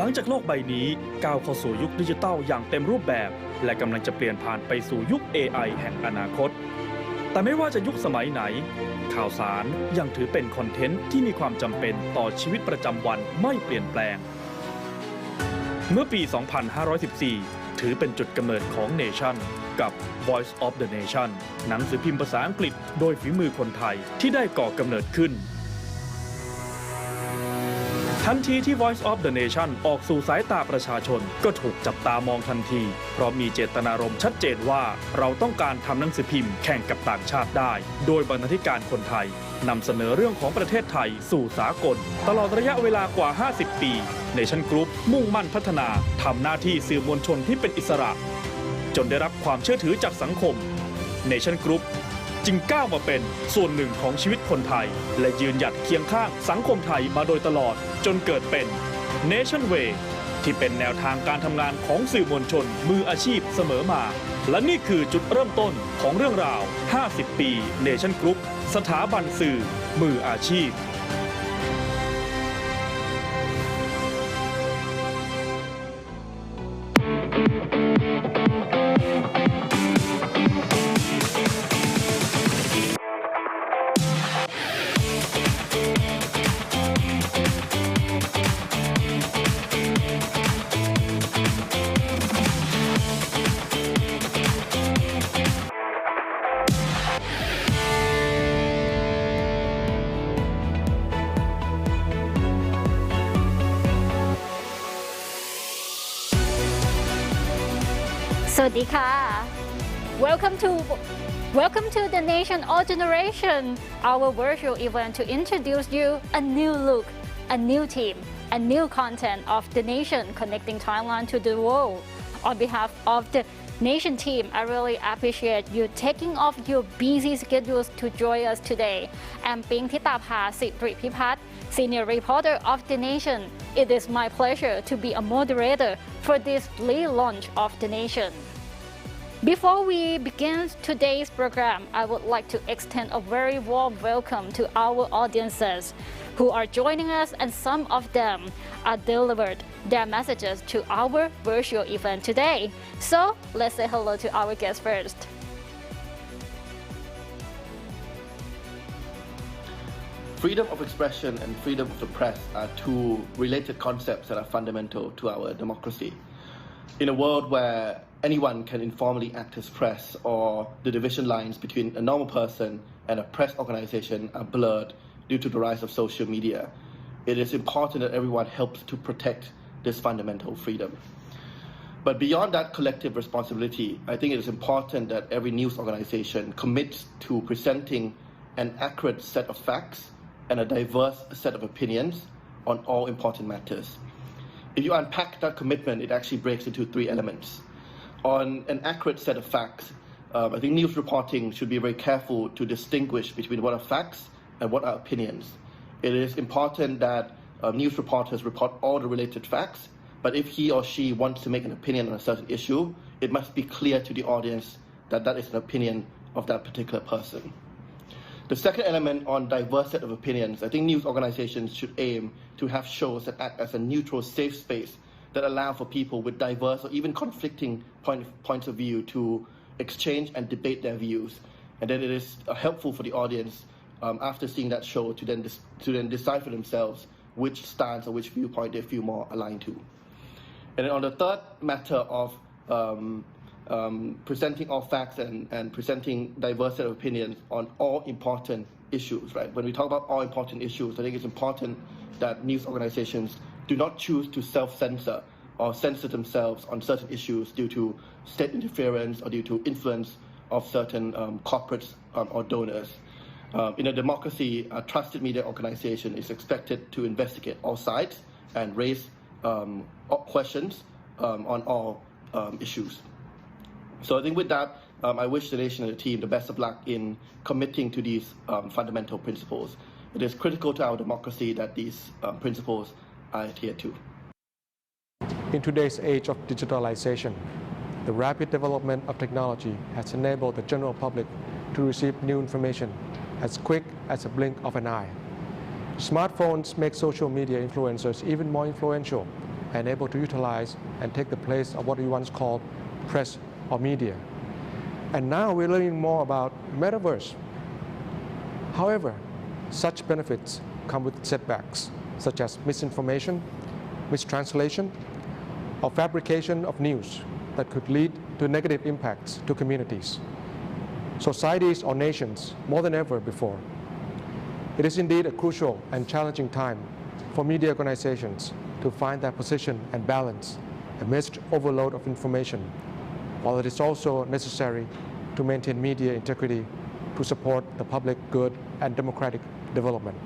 งจากโลกใบนี้ก้าวเข้าสู่ยุคดิจิทัลอย่างเต็มรูปแบบและกำลังจะเปลี่ยนผ่านไปสู่ยุค AI แห่งอนาคตแต่ไม่ว่าจะยุคสมัยไหนข่าวสารยังถือเป็นคอนเทนต์ที่มีความจำเป็นต่อชีวิตประจำวันไม่เปลี่ยนแปลงเมื่อปี 2514 ถือเป็นจุดกำเนิดของ Nation กับ Voice of the Nation หนังสือพิมพ์ภาษาอังกฤษโดยฝีมือคนไทยที่ได้ก่อกำเนิดขึ้นทันทีที่ Voice of the Nation ออกสู่สายตาประชาชนก็ถูกจับตามองทันทีเพราะมีเจตนารมณ์ชัดเจนว่าเราต้องการทำหนังสือพิมพ์แข่งกับต่างชาติได้โดยบรรณาธิการคนไทยนำเสนอเรื่องของประเทศไทยสู่สากลตลอดระยะเวลากว่า 50 ปี Nation Group มุ่งมั่นพัฒนาทำหน้าที่สื่อมวลชนที่เป็นอิสระจนได้รับความเชื่อถือจากสังคม Nation Group จึงก้าวมาเป็นส่วนหนึ่งของชีวิตคนไทยและยืนหยัดเคียงข้างสังคมไทยมาโดยตลอดจนเกิดเป็น Nation Way ที่เป็นแนวทางการทำงานของสื่อมวลชนมืออาชีพเสมอมาและนี่คือจุดเริ่มต้นของเรื่องราว 50 ปี Nation Group สถาบันสื่อมืออาชีพสวัสดีค่ะ Welcome to the Nation All Generation, our virtual event to introduce you a new look, a new team, a new content of the Nation connecting Thailand to the world. On behalf of the Nation team, I really appreciate you taking off your busy schedules to join us today. I'm Ping Thitapha Sitripipat, Senior Reporter of the Nation. It is my pleasure to be a moderator for this relaunch of the Nation. Before we begin today's program, I would like to extend a very warm welcome to our audiences who are joining us, and some of them are delivered their messages to our virtual event today. So let's say hello to our guests first. Freedom of expression and freedom of the press are two related concepts that are fundamental to our democracy. In a world where anyone can informally act as press, or the division lines between a normal person and a press organization are blurred due to the rise of social media, it is important that everyone helps to protect this fundamental freedom. But beyond that collective responsibility, I think it is important that every news organization commits to presenting an accurate set of facts and a diverse set of opinions on all important matters. If you unpack that commitment, it actually breaks into three elements. On an accurate set of facts, I think news reporting should be very careful to distinguish between what are facts and what are opinions. It is important that news reporters report all the related facts, but if he or she wants to make an opinion on a certain issue, it must be clear to the audience that that is an opinion of that particular person. The second element on diverse set of opinions, I think news organizations should aim to have shows that act as a neutral, safe space that allow for people with diverse or even conflicting points of view to exchange and debate their views. And then it is helpful for the audience after seeing that show to then decide for themselves which stance or which viewpoint they feel more aligned to. And then on the third matter of presenting all facts and presenting diverse set of opinions on all important issues, right? When we talk about all important issues, I think it's important that news organizations do not choose to self-censor or censor themselves on certain issues due to state interference or due to influence of certain corporates or donors. In a democracy, a trusted media organization is expected to investigate all sides and raise questions on all issues. So I think with that, I wish the nation and the team the best of luck in committing to these fundamental principles. It is critical to our democracy that these principles are adhered to. In today's age of digitalization, the rapid development of technology has enabled the general public to receive new information as quick as a blink of an eye. Smartphones make social media influencers even more influential and able to utilize and take the place of what we once called press or media. And now we're learning more about metaverse. However, such benefits come with setbacks, such as misinformation, mistranslation, or fabrication of news that could lead to negative impacts to communities, societies, or nations more than ever before. It is indeed a crucial and challenging time for media organizations to find their position and balance amidst overload of information, while it is also necessary to maintain media integrity to support the public good and democratic development.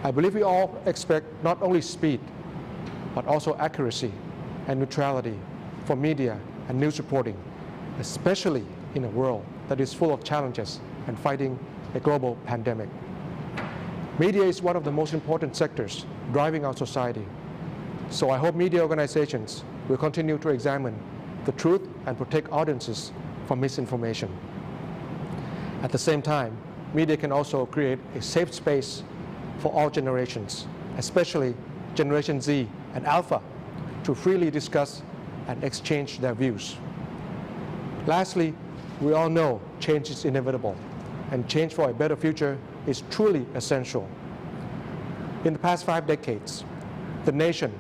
I believe we all expect not only speed, but also accuracy and neutrality for media and news reporting, especially in a world that is full of challenges and fighting a global pandemic. Media is one of the most important sectors driving our society. So I hope media organizations will continue to examine the truth and protect audiences from misinformation. At the same time, media can also create a safe space for all generations, especially Generation Z and Alpha, to freely discuss and exchange their views. Lastly, we all know change is inevitable, and change for a better future is truly essential. In the past 5 decades, the nation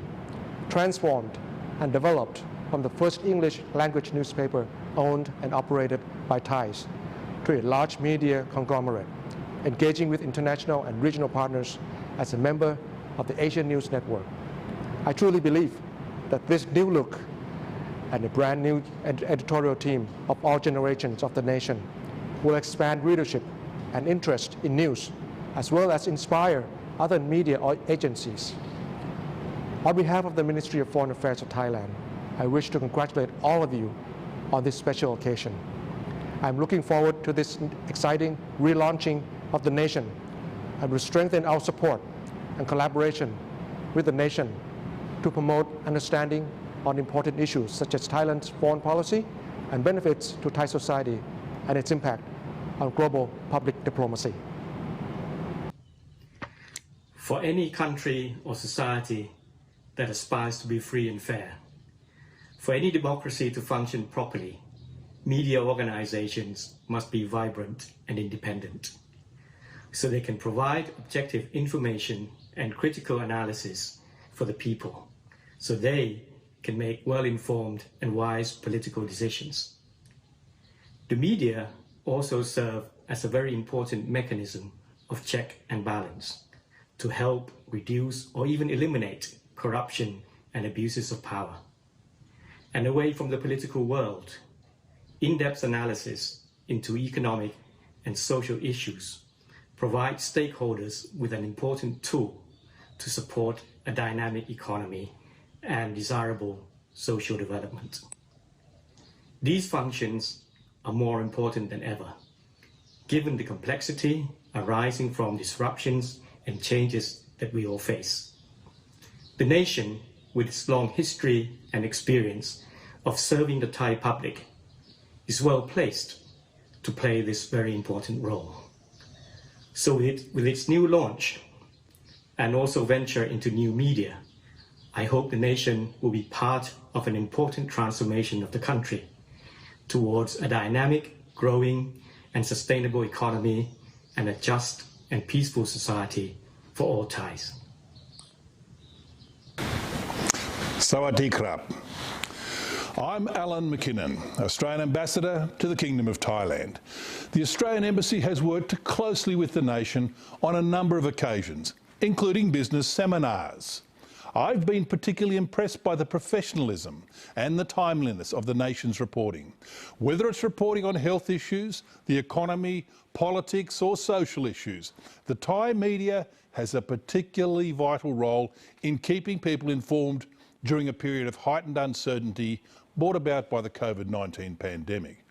transformed and developed from the first English language newspaper owned and operated by Thais to a large media conglomerate, engaging with international and regional partners as a member of the Asian News Network. I truly believe that this new look and a brand new editorial team of all generations of the nation will expand readership and interest in news, as well as inspire other media agencies. On behalf of the Ministry of Foreign Affairs of Thailand, I wish to congratulate all of you on this special occasion. I'm looking forward to this exciting relaunching of the nation and will strengthen our support and collaboration with the nation to promote understanding on important issues such as Thailand's foreign policy and benefits to Thai society and its impact on global public diplomacy. For any country or society that aspires to be free and fair, for any democracy to function properly, media organizations must be vibrant and independent, so they can provide objective information and critical analysis for the people, so they can make well-informed and wise political decisions. The media also serve as a very important mechanism of check and balance to help reduce or even eliminate corruption and abuses of power. And away from the political world, in-depth analysis into economic and social issues provide stakeholders with an important tool to support a dynamic economy and desirable social development. These functions are more important than ever, given the complexity arising from disruptions and changes that we all face. The nation, with its long history and experience of serving the Thai public, is well placed to play this very important role. So with its new launch and also venture into new media, I hope the nation will be part of an important transformation of the country towards a dynamic, growing, and sustainable economy and a just and peaceful society for all Thais. Sawadee krap. I'm Alan McKinnon, Australian Ambassador to the Kingdom of Thailand. The Australian Embassy has worked closely with the nation on a number of occasions, including business seminars. I've been particularly impressed by the professionalism and the timeliness of the nation's reporting. Whether it's reporting on health issues, the economy, politics or social issues, the Thai media has a particularly vital role in keeping people informed during a period of heightened uncertainty brought about by the COVID-19 pandemic.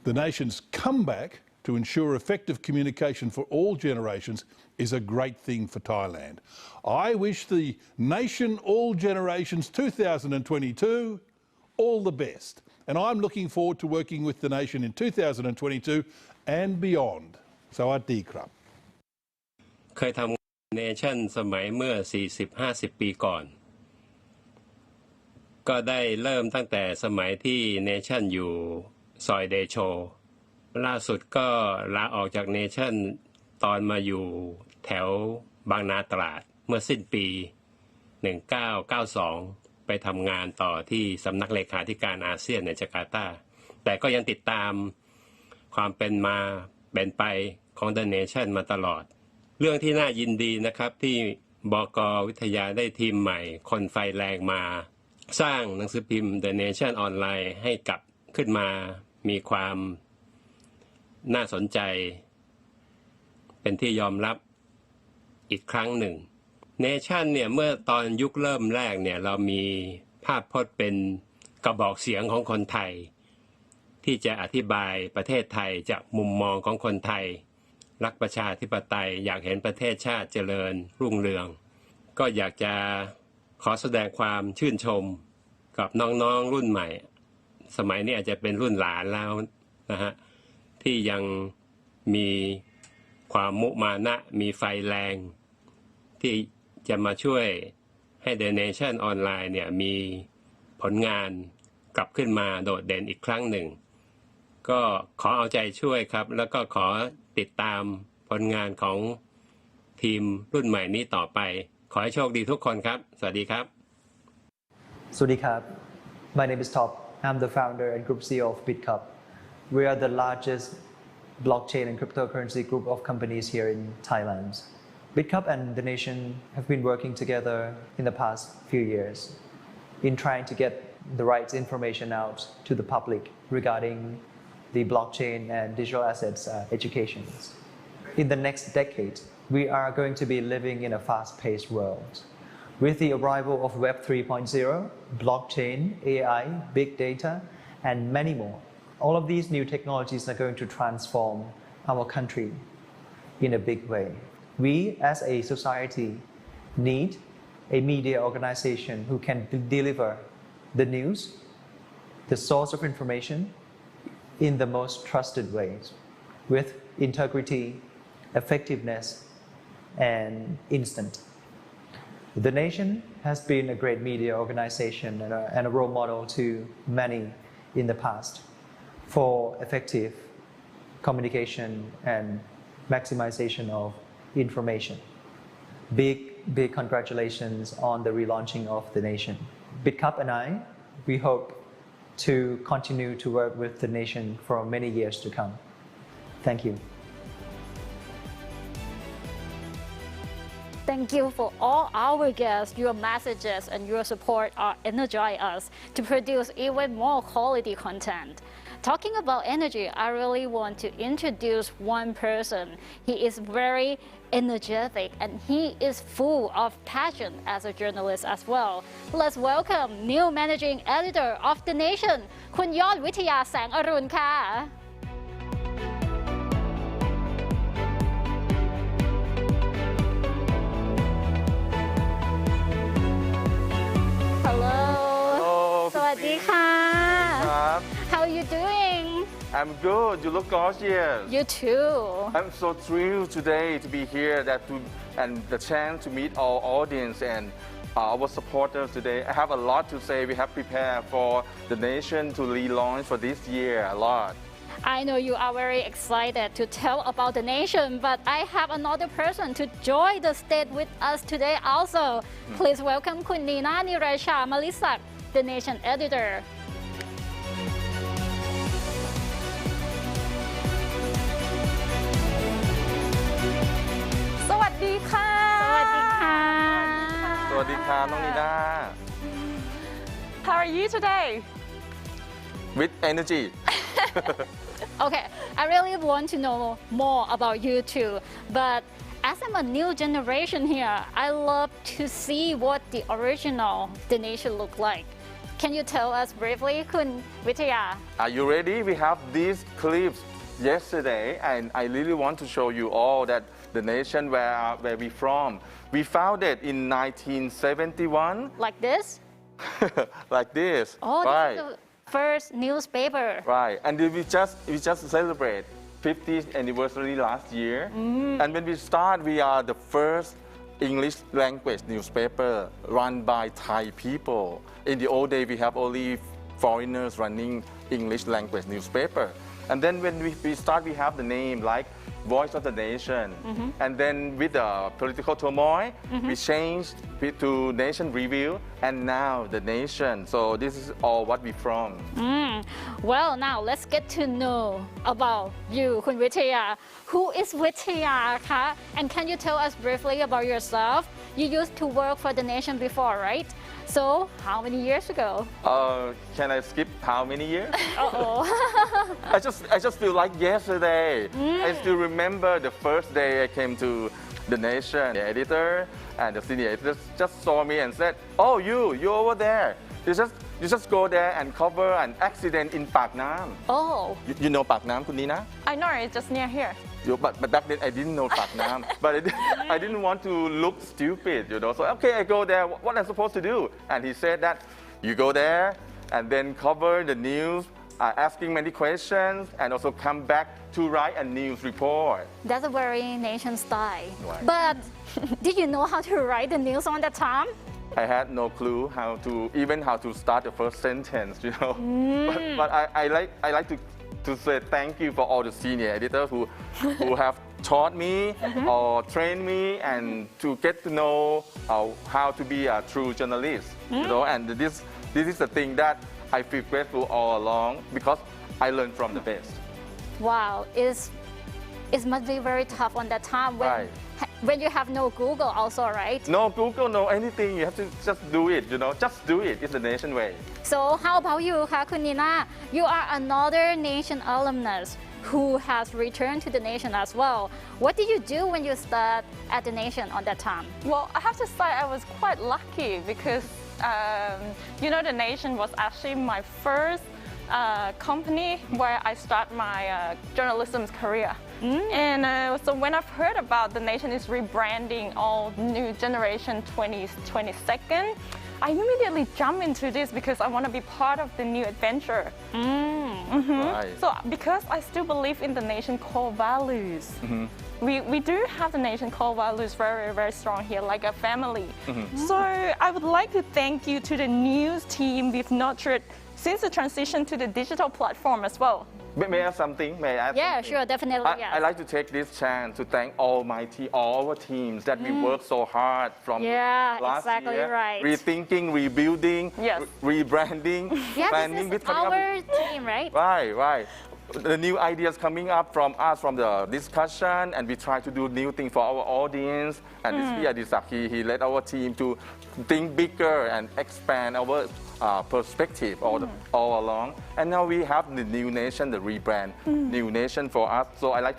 The nation's comeback to ensure effective communication for all generations is a great thing for Thailand. I wish the nation All Generations 2022 all the best, and I'm looking forward to working with the nation in 2022 and beyond. Sawadee krap. เคยทำเนชั่นสมัยเมื่อ 40-50 ปีก่อน ก็ได้เริ่มตั้งแต่สมัยที่เนชั่นอยู่ซอยเดโชล่าสุดก็ลาออกจากเนชั่นตอนมาอยู่แถวบางนาตราดเมื่อสิ้นปี 1992 ไปทำงานต่อที่สำนักเลขาธิการอาเซียนในจาการ์ตาแต่ก็ยังติดตามความเป็นมาเป็นไปของ The Nation มาตลอดเรื่องที่น่ายินดีนะครับที่บก.วิทยาได้ทีมใหม่คนไฟแรงมาสร้างหนังสือพิมพ์ The Nation ออนไลน์ให้กลับขึ้นมามีความน่าสนใจเป็นที่ยอมรับอีกครั้งหนึ่ง Nation เนี่ยเมื่อตอนยุคเริ่มแรกเนี่ยเรามีภาพพจน์เป็นกระบอกเสียงของคนไทยที่จะอธิบายประเทศไทยจากมุมมองของคนไทยรักประชาธิปไตยอยากเห็นประเทศชาติเจริญรุ่งเรืองก็อยากจะขอแสดงความชื่นชมกับน้องๆรุ่นใหม่สมัยนี้อาจจะเป็นรุ่นหลานแล้วนะฮะที่ยังมีความมุมานะมีไฟแรงที่จะมาช่วยให้ The Nation ออนไลน์เนี่ยมีผลงานกลับขึ้นมาโดดเด่นอีกครั้งหนึ่งก็ขอเอาใจช่วยครับแล้วก็ขอติดตามผลงานของทีมรุ่นใหม่นี้ต่อไปขอให้โชคดีทุกคนครับสวัสดีครับ สวัสดีครับ My name is Top. I'm the founder and group CEO of BitCup. We are the largest blockchain and cryptocurrency group of companies here in Thailand. BitCup and The Nation have been working together in the past few years in trying to get the right information out to the public regarding the blockchain and digital assets education. In the next decade, we are going to be living in a fast-paced world. With the arrival of Web 3.0, blockchain, AI, big data, and many more, all of these new technologies are going to transform our country in a big way. We, as a society, need a media organization who can deliver the news, the source of information, in the most trusted ways, with integrity, effectiveness, and instant. The Nation has been a great media organization and a role model to many in the past for effective communication and maximization of information. Big congratulations on the relaunching of The Nation. BitCup and I, we hope to continue to work with The Nation for many years to come. Thank you. Thank you for all our guests. Your messages and your support are energize us to produce even more quality content. Talking about energy, I really want to introduce one person. He is very energetic and he is full of passion as a journalist as well. Let's welcome new managing editor of The Nation คุณยอดวิทยาแสงอรุณค่ะ Hello สวัสดีค่ะ How are you doing? I'm good. You look gorgeous. You too. I'm so thrilled today to be here and the chance to meet our audience and our supporters today. I have a lot to say. We have prepared for The Nation to relaunch for this year a lot. I know you are very excited to tell about The Nation, but I have another person to join the stage with us today also. Please welcome คุณนีน่า นิรชามลิศักดิ์ The Nation editor. สวัสดีค่ะ สวัสดีค่ะ สวัสดีค่ะน้องนีน่า How are you today? With energy. Okay, I really want to know more about you too, but as I'm a new generation here, I love to see what the original The Nation look like. Can you tell us briefly, คุณวิทยา Are you ready? We have these clips yesterday and I really want to show you all that The Nation where we from. We founded in 1971. Like this? Like this. Oh, right. this is the first newspaper. Right, and we just celebrate 50th anniversary last year. And when we start, we are the first English language newspaper run by Thai people. In the old day, we have only foreigners running English language newspaper. And then when we start, we have the name like Voice of the Nation. And then with the political turmoil, we changed it to Nation Review, and now the Nation. So this is all what we from. Well, now let's get to know about you, คุณวิทยา Who is วิทยา คะ And can you tell us briefly about yourself? You used to work for the Nation before, right? So, how many years ago? Can I skip how many years? Uh-oh. I just feel like yesterday. I still remember the first day I came to the Nation. The editor and the senior editor just saw me and said, "Oh, you're over there. You just go there and cover an accident in Pak Nam." Oh. You know Pak Nam, Kun Nina? I know it's just near here. But back then I didn't know Pak Nam. But I didn't want to look stupid, So okay, I go there. What am I supposed to do? And he said that you go there and then cover the news, asking many questions, and also come back to write a news report. That's a very Nation style. Right. But did you know how to write the news on that time? I had no clue how to start the first sentence, But I like to say thank you for all the senior editors who have taught me or trained me and to get to know how to be a true journalist, And this is the thing that I feel grateful all along because I learned from the best. Wow, it must be very tough on that time when you have no Google also, right? No Google, no anything. You have to just do it, Just do it. It's the Nation way. So how about you, คะ คุณนีน่า You are another Nation alumnus who has returned to the Nation as well. What did you do when you started at the Nation on that time? Well, I have to say I was quite lucky because, the Nation was actually my first company where I start my journalism career. And so when I've heard about the Nation is rebranding all new generation 2022nd, I immediately jumped into this because I want to be part of the new adventure. Right. So because I still believe in the Nation core values, we do have the Nation core values very, very strong here, like a family. So I would like to thank you to the news team we've nurtured since the transition to the digital platform as well. May I add something? Yeah, sure, definitely. Yes. I'd like to take this chance to thank all our teams that we worked so hard from last exactly year. Right. Rethinking, rebuilding, rebranding, planning this is our team, right? Right. The new ideas coming up from us from the discussion, and we try to do new things for our audience. And this P. Adisak, he led our team to think bigger and expand our perspective all along. And now we have the new Nation, the rebrand, new Nation for us. So I like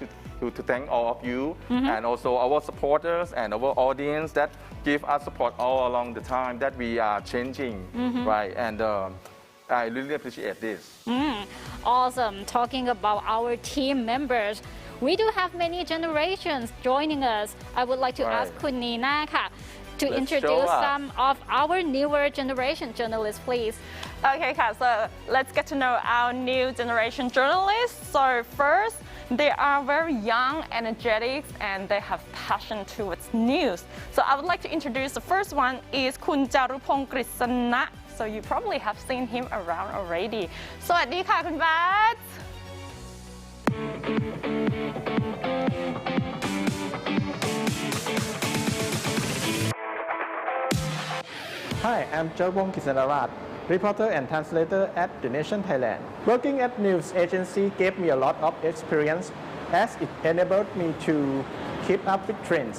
to thank all of you and also our supporters and our audience that give us support all along the time that we are changing, right? And I really appreciate this. Awesome. Talking about our team members, we do have many generations joining us. I would like to ask คุณนีน่า ค่ะ to introduce some of our newer generation journalists, please. Okay, so let's get to know our new generation journalists. So first, they are very young, energetic, and they have passion towards news. So I would like to introduce the first one is คุณ จารุพงศ์ กฤษณะ So you probably have seen him around already. สวัสดีค่ะ คุณบาส Hi, I'm Jarvong Kisanarat, reporter and translator at The Nation Thailand. Working at news agency gave me a lot of experience as it enabled me to keep up with trends,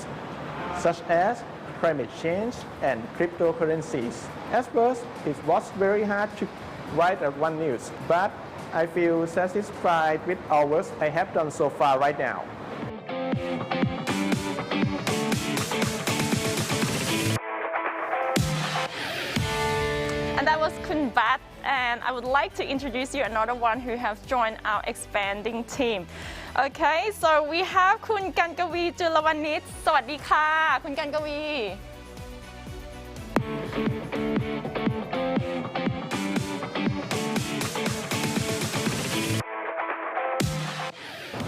such as climate change and cryptocurrencies. At first, it was very hard to write one news, but I feel satisfied with all work I have done so far right now. And that was Kun Bat, and I would like to introduce you another one who has joined our expanding team. Okay, so we have คุณกันกวี จุลวณิช สวัสดีค่ะ คุณกันกวี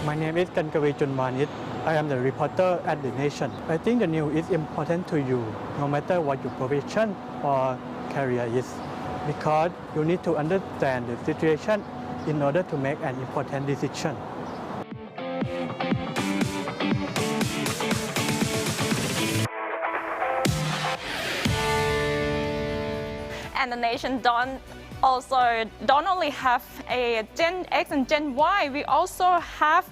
Hi, My name is Kankavi Junwanit. I am the reporter at The Nation. I think the news is important to you, no matter what your profession or career is, because you need to understand the situation in order to make an important decision. And The Nation don't only have a Gen X and Gen Y, we also have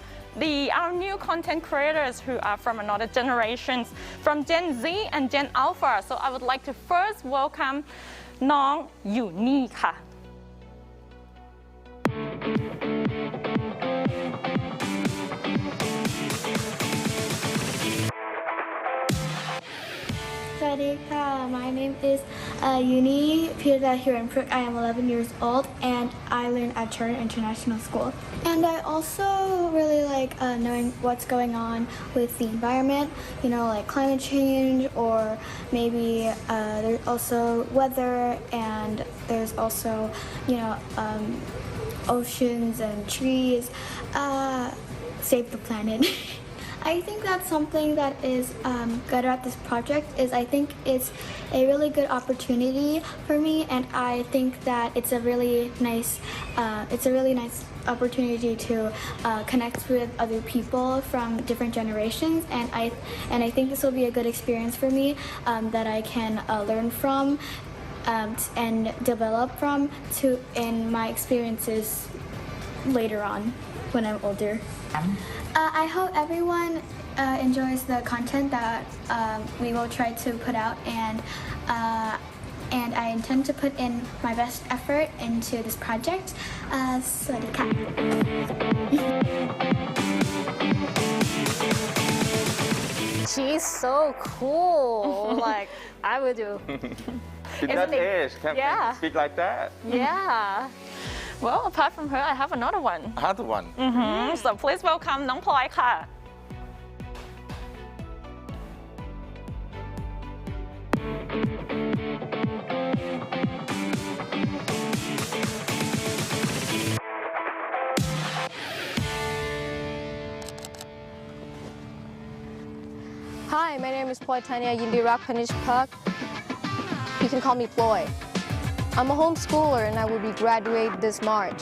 our new content creators who are from another generations, from Gen Z and Gen Alpha. So I would like to first welcome น้องอยู่นี่ค่ะ Swadika, my name is Uni Pirda Hiranpruk. I am 11 years old and I learn at Charter International School. And I also really like knowing what's going on with the environment, you know, like climate change, or maybe there's also weather, and there's also, you know, oceans and trees. Save the planet. I think that's something that is good about this project. I think it's a really good opportunity for me, and I think that it's a really nice opportunity to connect with other people from different generations, and I think this will be a good experience for me that I can learn from and develop from in my experiences later on when I'm older. I hope everyone enjoys the content that we will try to put out, and I intend to put in my best effort into this project. Swadika. She's so cool. Like I would do. In that age, can speak like that. Yeah. Well, apart from her, I have another one. Another one. So please welcome น้องพลอยค่ะ Hi, my name is Ploy Tanya Yindirak Panishpak. You can call me Ploy. I'm a homeschooler and I will be graduating this March.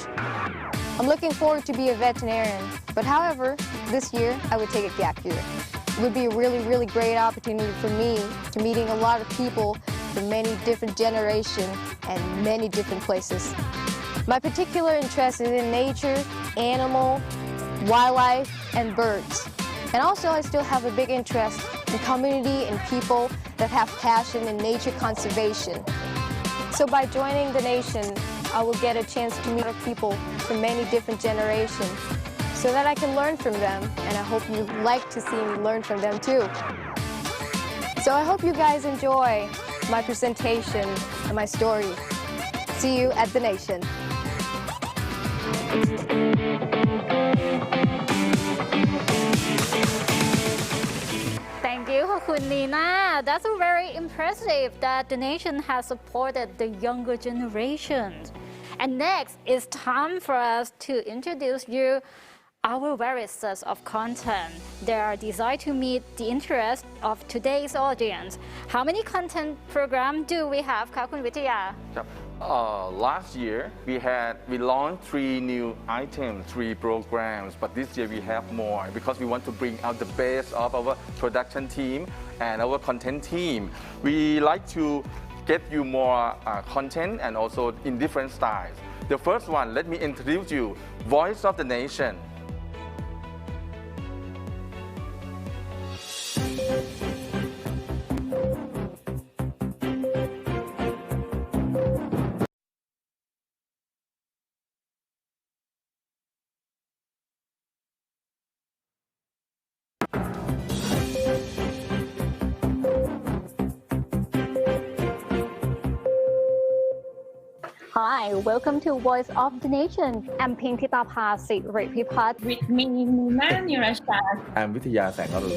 I'm looking forward to be a veterinarian, but however, this year I would take a gap year. It would be a really, really great opportunity for me to meeting a lot of people from many different generations and many different places. My particular interest is in nature, animal, wildlife, and birds. And also I still have a big interest in community and people that have passion in nature conservation. So by joining the nation, I will get a chance to meet people from many different generations so that I can learn from them, and I hope you like to see me learn from them too. So I hope you guys enjoy my presentation and my story. See you at the nation. Thank you, คุณนีน่า That's very impressive that the nation has supported the younger generations. And next, it's time for us to introduce you our various sets of content. They are designed to meet the interest of today's audience. How many content programs do we have คะคุณวิทยา Last year we launched 3 new items, 3 programs, but this year we have more because we want to bring out the best of our production team and our content team. We like to get you more content and also in different styles. The first one, let me introduce you, Voice of the Nation. Hi, welcome to Voice of the Nation. I'm Pinkitapha Siripipat. With me, Nima Nirashad. I'm วิทยาแสงอรุณ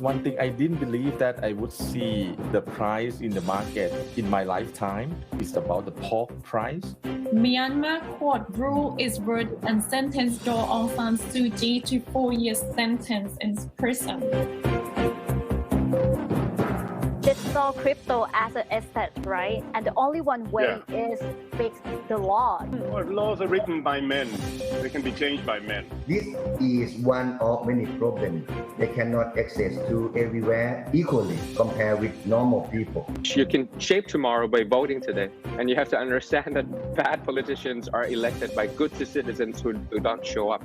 One thing I didn't believe that I would see the price in the market in my lifetime is about the pork price. Myanmar court ruled its verdict and sentenced Daw Aung San Suu Kyi to 4 years sentence in prison. Digital crypto as an asset, right? And the only one way is fix the law. Well, laws are written by men. They can be changed by men. This is one of many problems. They cannot access to everywhere equally compared with normal people. You can shape tomorrow by voting today. And you have to understand that bad politicians are elected by good citizens who don't show up.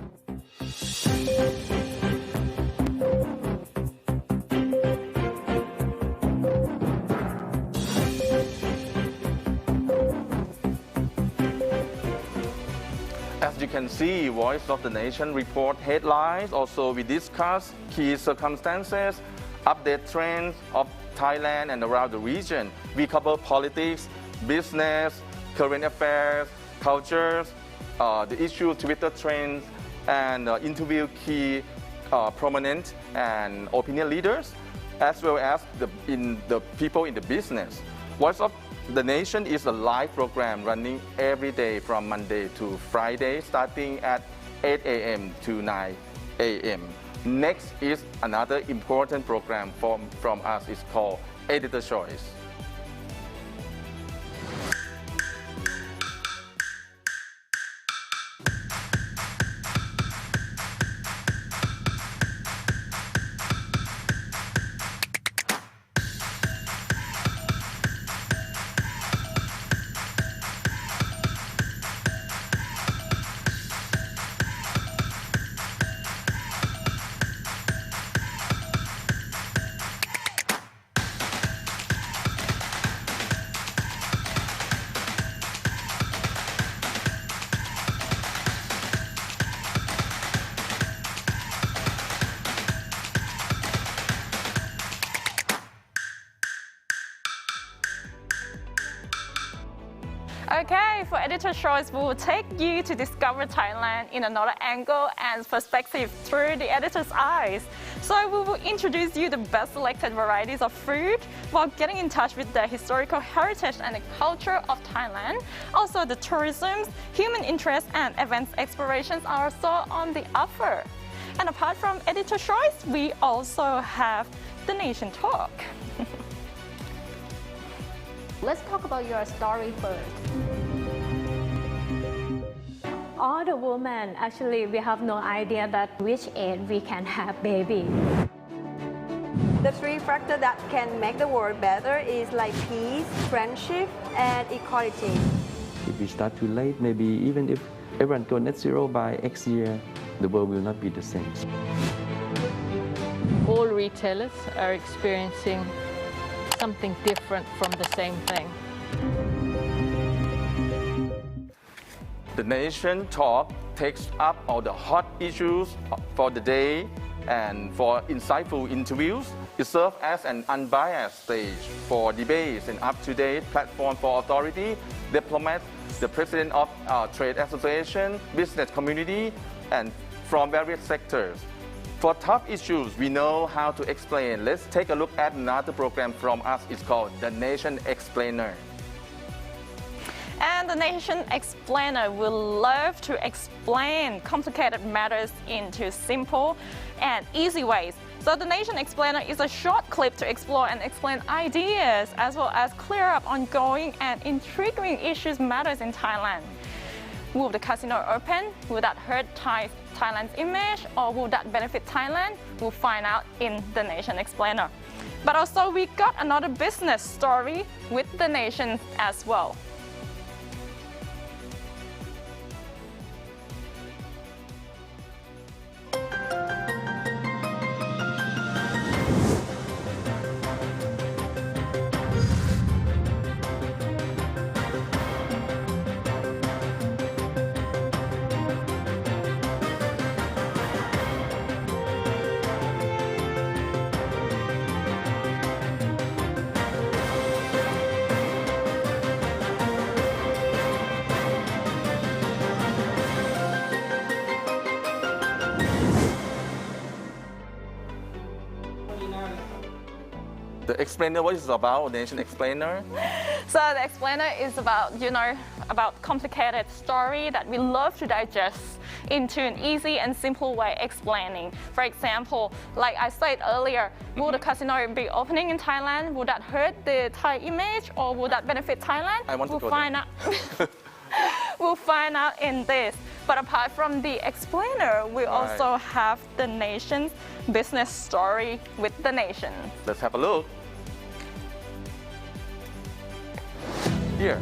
As you can see, Voice of the Nation report headlines. Also, we discuss key circumstances, update trends of Thailand and around the region. We cover politics, business, current affairs, cultures, the issue, Twitter trends, and interview key prominent and opinion leaders, as well as the people in the business. Voice of the Nation is a live program running every day from Monday to Friday, starting at 8 a.m. to 9 a.m. Next is another important program from us. It's called Editor Choice. Okay, for Editor Choice, we will take you to discover Thailand in another angle and perspective through the editor's eyes. So we will introduce you the best selected varieties of food while getting in touch with the historical heritage and the culture of Thailand. Also, the tourism, human interest, and events explorations are also on the offer. And apart from Editor Choice, we also have the Nation Talk. Let's talk about your story first. All the women, actually, we have no idea that which age we can have baby. The three factors that can make the world better is like peace, friendship, and equality. If we start too late, maybe even if everyone go net zero by X year, the world will not be the same. All retailers are experiencing something different from the same thing. The Nation Talk takes up all the hot issues for the day, and for insightful interviews, it serves as an unbiased stage for debates and up-to-date platform for authority, diplomats, the president of trade association, business community, and from various sectors. For top issues, we know how to explain. Let's take a look at another program from us. It's called The Nation Explainer. And the Nation Explainer will love to explain complicated matters into simple and easy ways. So the Nation Explainer is a short clip to explore and explain ideas, as well as clear up ongoing and intriguing issues matters in Thailand. Will the casino open? Will that hurt Thailand's image, or will that benefit Thailand? We'll find out in the Nation Explainer. But also we got another business story with the Nation as well. the explainer, what is it about, Nation Explainer? So the explainer is about, about complicated story that we love to digest into an easy and simple way explaining. For example, like I said earlier, will the casino be opening in Thailand? Would that hurt the Thai image or would that benefit Thailand? I want to go find out. We'll find out in this. But apart from the explainer, we also have the nation's business story with the nation. Let's have a look. Here.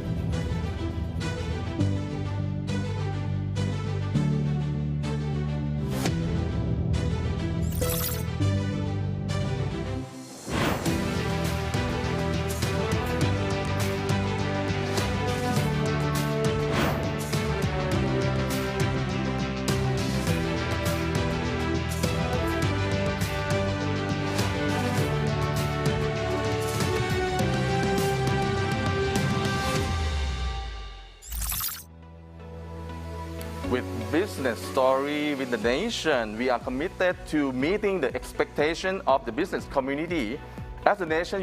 With business story with the nation, we are committed to meeting the expectation of the business community. As a nation,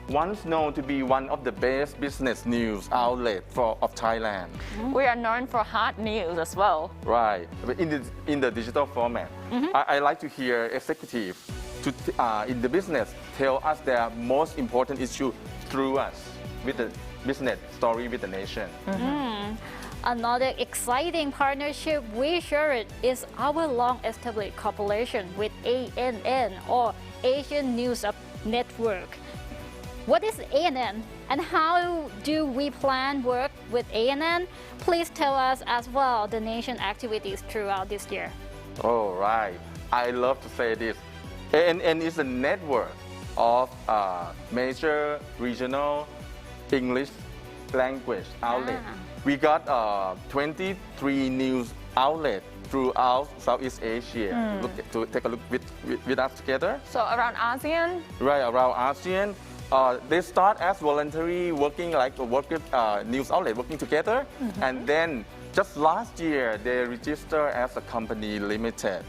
once known to be one of the best business news outlet of Thailand. We are known for hard news as well. Right, in the digital format. I like to hear executives in the business tell us their most important issue through us with the business story with the nation. Another exciting partnership we shared is our long-established cooperation with ANN, or Asian News Network. What is ANN and how do we plan work with ANN? Please tell us as well the nation activities throughout this year. All right, I love to say this. ANN is a network of major regional English language outlets. We got 23 news outlets throughout Southeast Asia. To take a look with us together. So around ASEAN? Right, around ASEAN. They start as voluntary working, like news outlet working together. And then just last year, they registered as a company limited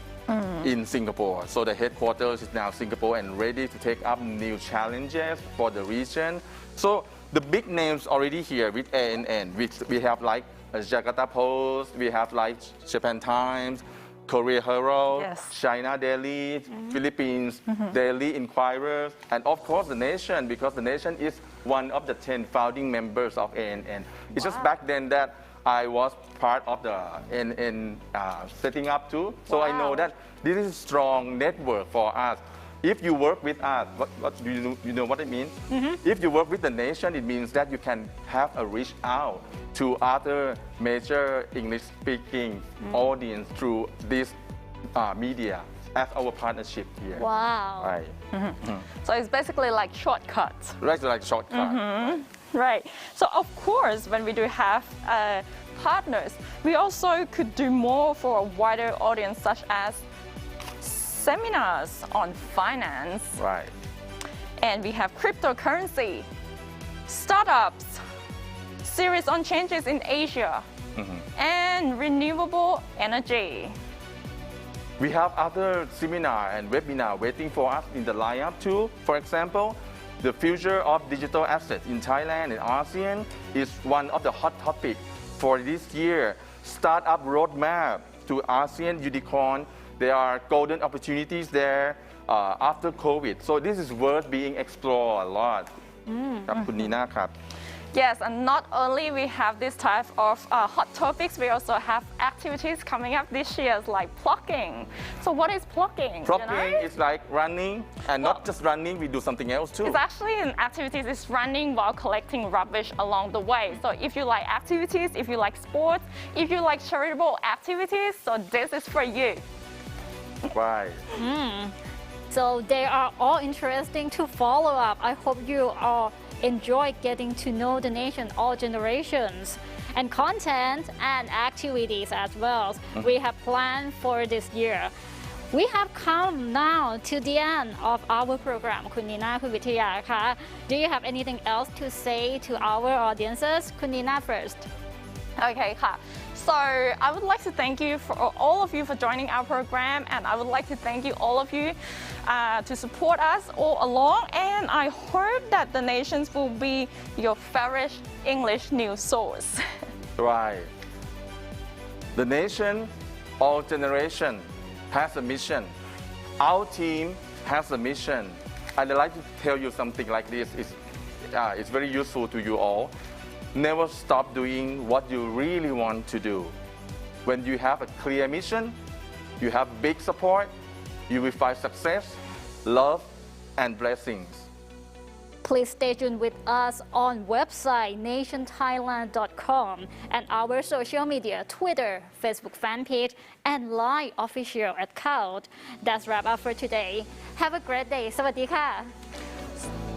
in Singapore. So the headquarters is now Singapore and ready to take up new challenges for the region. So the big names already here with ANN, we have like Jakarta Post, we have like Japan Times, Korea Herald, China Daily, Philippines Daily Inquirer, and of course the nation, because the nation is one of the 10 founding members of ANN. It's just back then that I was part of the ANN setting up too, so I know that this is a strong network for us. If you work with us, what do you know what it means? If you work with the nation, it means that you can have a reach out to other major English-speaking audience through this media as our partnership here. Wow. Right. So it's basically like shortcuts. Right, like shortcut. Right. So of course, when we do have partners, we also could do more for a wider audience, such as seminars on finance. Right. And we have cryptocurrency, startups, series on changes in Asia, and renewable energy. We have other seminar and webinar waiting for us in the lineup too. For example, the future of digital assets in Thailand and ASEAN is one of the hot topics for this year. Startup roadmap to ASEAN unicorn. There are golden opportunities there after COVID. So this is worth being explored a lot. ครับคุณนีน่าครับ Yes, and not only we have this type of hot topics, we also have activities coming up this year like plugging. So what is plugging? Plugging is like running, and not just running, we do something else too. It's actually an activity is running while collecting rubbish along the way. So if you like activities, if you like sports, if you like charitable activities, so this is for you. Right. So they are all interesting to follow up. I hope you all enjoy getting to know the nation, all generations, and content and activities as well. We have planned for this year. We have come now to the end of our program. คุณนีน่า คุณวิทยาคะ Do you have anything else to say to our audiences? คุณนีน่า first. Okay, ค่ะ. So I would like to thank you for all of you for joining our program, and I would like to thank you all of you to support us all along, and I hope that the nations will be your favorite English news source. Right. The nation, all generation has a mission. Our team has a mission. I'd like to tell you something like this. It's very useful to you all. Never stop doing what you really want to do. When you have a clear mission, you have big support, you will find success, love, and blessings. Please stay tuned with us on website nationthailand.com and our social media, Twitter, Facebook fan page, and Line official account. That's wrap up for today. Have a great day. สวัสดีค่ะ